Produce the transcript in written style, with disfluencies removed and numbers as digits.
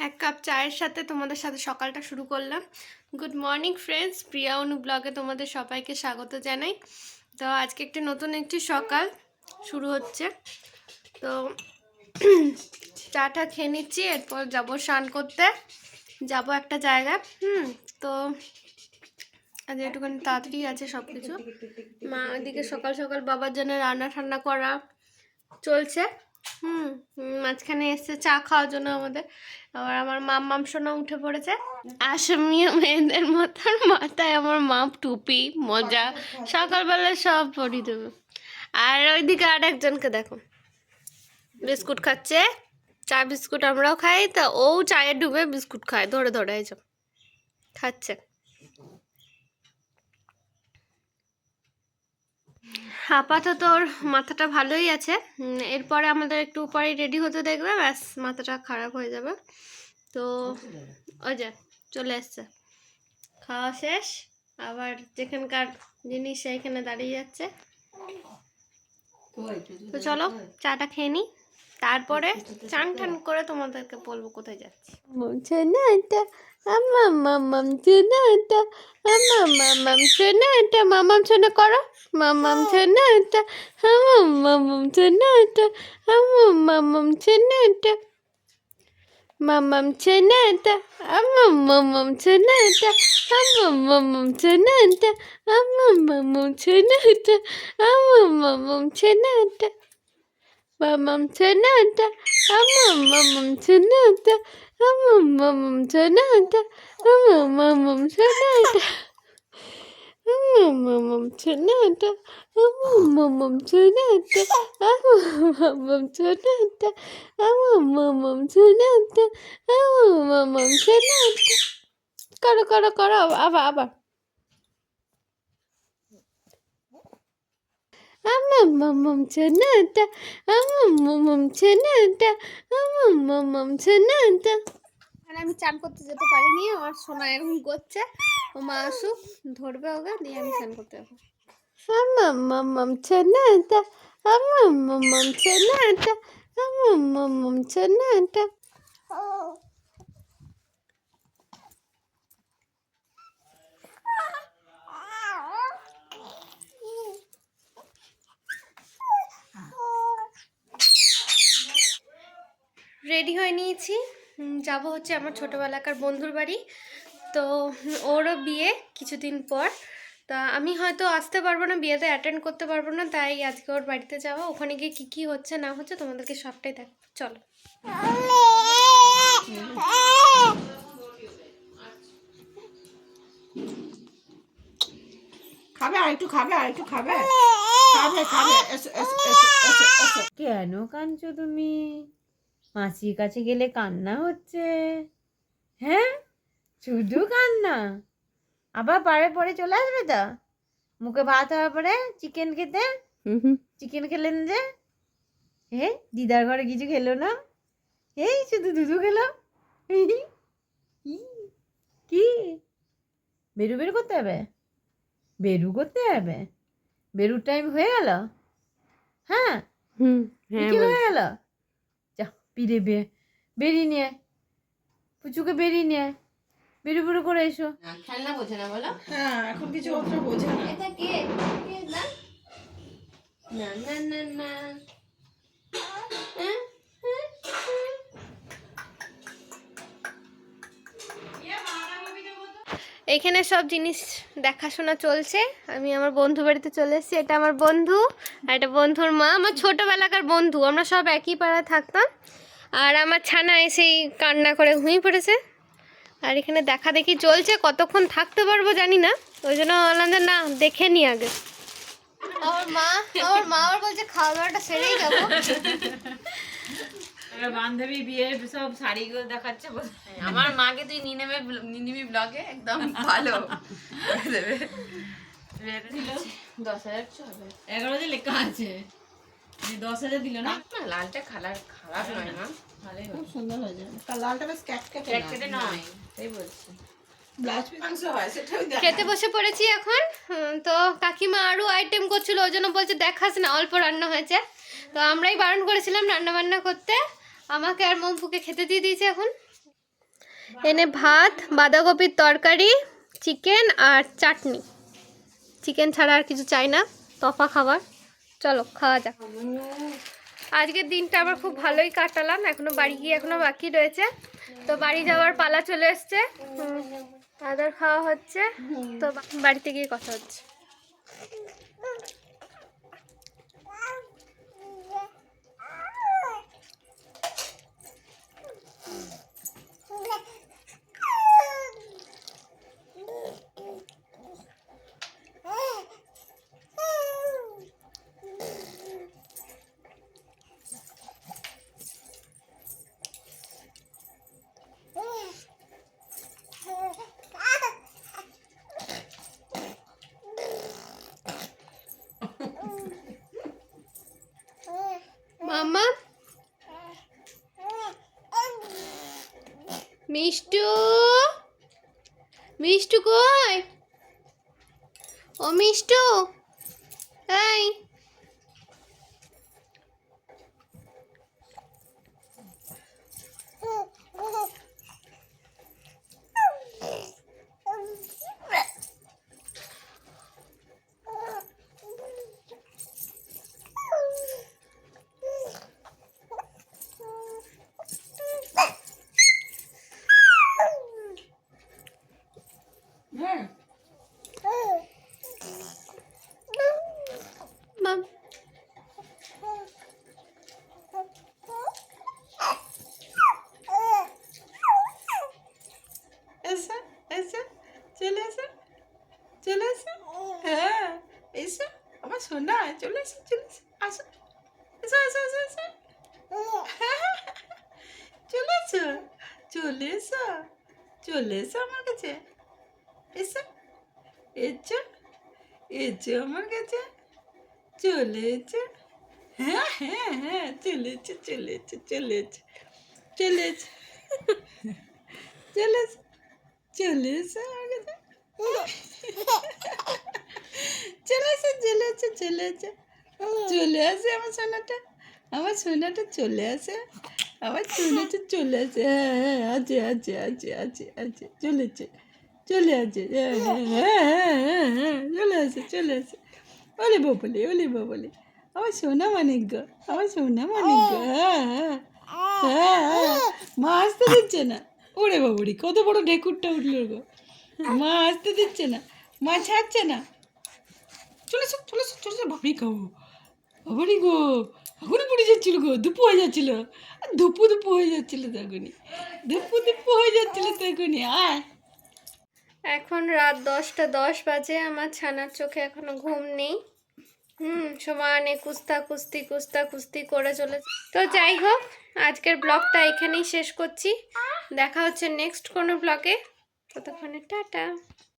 এক কাপ চায়ের সাথে তোমাদের সাথে সকালটা শুরু করলাম। গুড মর্নিং ফ্রেন্ডস, প্রিয়া অনু ব্লগে তোমাদের সবাইকে স্বাগত জানাই। তো আজকে নতুন একটি সকাল শুরু হচ্ছে। তো চাটা খেয়ে নিচ্ছি, এরপর যাবো স্নান করতে, যাব একটা জায়গায়। তো আজ একটুখানি তাড়াতাড়ি আছে সব কিছু। মা ওইদিকে সকাল সকাল বাবার জন্য রান্না ঠান্না করা চলছে। মাঝখানে এসছে চা খাওয়ার জন্য আমাদের। আবার আমার মাম সোনা উঠে পড়েছে আসামিয়া মেয়েদের মতন, মাথায় আমার মাপ টুপি মজা, সকালবেলা সব পরিয়ে দেবে। আর ওইদিকে আর একজনকে দেখো বিস্কুট খাচ্ছে, চা বিস্কুট আমরাও খাই, তা ও চায়ে ডুবে বিস্কুট খায় ধরে ধরে, এই খাচ্ছে। আপাতত ওর মাথাটা ভালোই আছে, এরপরে আমাদের একটু পরেই রেডি হতে দেখবে, ব্যাস মাথাটা খারাপ হয়ে যাবে। তো ওই যে চলে এসছে, খাওয়া শেষ, আবার যেখানকার জিনিস সেইখানে দাঁড়িয়ে যাচ্ছে। তো চলো চাটা খেয়ে নিই, তারপরে চান টান করে তোমাদেরকে বলবো কোথায় যাচ্ছি। মামাম সোনাটা, মামাম সোনাটা, মামাম সোনা করো, মামাম সোনাটা, মামাম সোনাটা, মামাম সোনাটা, মামাম সোনাটা, মামাম সোনাটা, মামাম সোনাটা, মামাম সোনাটা, মামাম সোনাটা, মামাম সোনাটা, মামাম সোনাটা, মামাম সোনাটা, মামাম সোনাটা, মামাম সোনাটা, মামাম সোনাটা, মামাম সোনাটা, মামাম সোনাটা, মামাম সোনাটা। করো করো করো, আবার আবার। মামাম সোনাটা, মামাম সোনাটা, মামাম সোনাটা। আর আমি চান করতে যেতে পারিনি, আমার সোনা এরকম করছে, ও মা আসুক ধরবে ওকে, দিয়ে আমি চান করতে যাবো। মামাম সোনাটা, মামাম সোনাটা, মামাম সোনাটা। রেডি হয়ে নিয়েছি, যাব হচ্ছে আমার ছোটোবেলাকার বন্ধুর বাড়ি। তো ওরও বিয়ে কিছুদিন পর, তা আমি হয়তো আসতে পারবো না, বিয়েতে অ্যাটেন্ড করতে পারবো না, তাই আজকে ওর বাড়িতে যাওয়া। ওখানে গিয়ে কী কী হচ্ছে না হচ্ছে তোমাদেরকে সবটাই দেখ, চলো। খাবে আর একটু খাবে আর একটু খাবে খাবে খাবে এসো এসো এসো এসো এসো। কেন কাঁদছো তুমি? মাসির কাছে গেলে কান্না হচ্ছে? হ্যাঁ, শুধু কান্না? আবার পরে পরে চলে আসবে তো মুখে ভাত হওয়ার পরে চিকেন খেতে? চিকেন খেলেন যে, হ্যাঁ দিদার ঘরে কিছু খেলো না, এই শুধু দুধু খেলো। কি বেরু বেরু করতে হবে? বেরু করতে হবে? বেরুর টাইম হয়ে গেল? হ্যাঁ বিকেল হয়ে গেল, যা পিড়ে বেরিয়ে নিয়ে পুচুকে বেরিয়ে নিয়ে বেরু বেরু করে এসো। খেলনা বোঝে না বলো? হ্যাঁ এখন কিছু অত বোঝে না। এটা কে? কে না? না না না না। এইখানে সব জিনিস দেখাশোনা চলছে। আমি আমার বন্ধু বাড়িতে চলে এসেছি, এটা আমার বন্ধু আর এটা বন্ধুর মা, আমার ছোটোবেলাকার বন্ধু, আমরা সব একই পাড়ায় থাকতাম। আর আমার ছানা এসেই কান্না করে ঘুমিয়ে পড়েছে। আর এখানে দেখা দেখি চলছে, কতক্ষণ থাকতে পারবো জানি না, ওই জন্য বললাম যে না দেখে নি আগে। আমার মা আবার বলছে খাওয়া দাওয়াটা সেরেই যাবো। বান্ধবী বিয়ের সব শাড়িগুলো দেখাচ্ছে, আমার মাকে তুই নিনিমি ব্লগে একদম ভালো দেবে। 10,000 হবে, 11 দিয়ে লেখা আছে, 10,000 দিল না। লালটা খারাপ নয় না, ভালোই খুব সুন্দর হয়ে যাবে, লালটা বেশ কেটে নয়, তাই বলছি। ব্লাউজ মাংস হয় সেটাও খেতে বসে পড়েছি এখন। তো কাকিমা আরও আইটেম করছিল, ওই জন্য বলছে দেখাস না, অল্প রান্না হয়েছে। তো আমরাই বারণ করেছিলাম রান্না বান্না করতে, আমাকে আর মম্পুকে খেতে দিয়ে দিয়েছে এখন। এনে ভাত, বাঁধাকপির তরকারি, চিকেন আর চাটনি। চিকেন ছাড়া আর কিছু চাই না, তফা খাবার। চলো খাওয়া যাক। আজকের দিনটা আবার খুব ভালোই কাটালাম। এখনো বাড়ি গিয়ে এখনো বাকি রয়েছে, তো বাড়ি যাওয়ার পালা চলে এসছে। আদার খাওয়া হচ্ছে, তো বাড়িতে গিয়ে কথা হচ্ছে। মামা, মিষ্টু, মিষ্টু কই? ও মিষ্টু, এই হ্যাঁ মাম, এসো এসো, চলে এসো, চলে এসো। হ্যাঁ এসো আমার সোনা, চলে এসো, চলে এসো, আসো, এসো এসো এসো এসো, চলে এসো, চলে এসো, চলে এসো আমার কাছে, এসো, এসো, এসো আমার কাছে, চলে এসো। হ্যাঁ হ্যাঁ হ্যাঁ, চলে এসো, চলে এসো, চলে এসো, চলে এসো, চলে এসো, চলে এসো আমার কাছে, চলে এসো, চলে এসো, চলে এসো, চলে আসে আমার সোনাটা, আমার সোনাটা চলে আসে, আমার সোনাটা চলে আসে। হ্যাঁ হ্যাঁ, আছে আছে আছে আছে আছে, চলেছে, চলে আসে। হ্যাঁ হ্যাঁ হ্যাঁ হ্যাঁ হ্যাঁ, চলে আসে, চলে আসে। ওলে বাবলে, ওলে বাবলে, আমার সোনা মানিক গো, আমার সোনা মানিক গো। হ্যাঁ হ্যাঁ হ্যাঁ হ্যাঁ, মা আসতে দিচ্ছে না। ওরে বাবুরি, কত বড় ঢেকুরটা উঠলো গো, মা আসতে দিচ্ছে না, মা ছাড়ছে না। চলে এসো, চলে এসো, চলে এসো, বাবরি খাবো, বাবারি গো, এখনই পড়ে যাচ্ছিল গো, দুপু হয়ে যাচ্ছিল, ধুপু ধুপু হয়ে যাচ্ছিল তখনই, ধুপু ধুপু হয়ে যাচ্ছিল তখনই। আয়, এখন রাত 10টা 10 বাজে। আমার ছানার চোখে এখনো ঘুম নেই। সমানে কুস্তি করে চলেছে। তো যাই হোক, আজকের ব্লগটা এখানেই শেষ করছি। দেখা হচ্ছে নেক্সট কোনো ব্লগে। ততক্ষণে টাটা।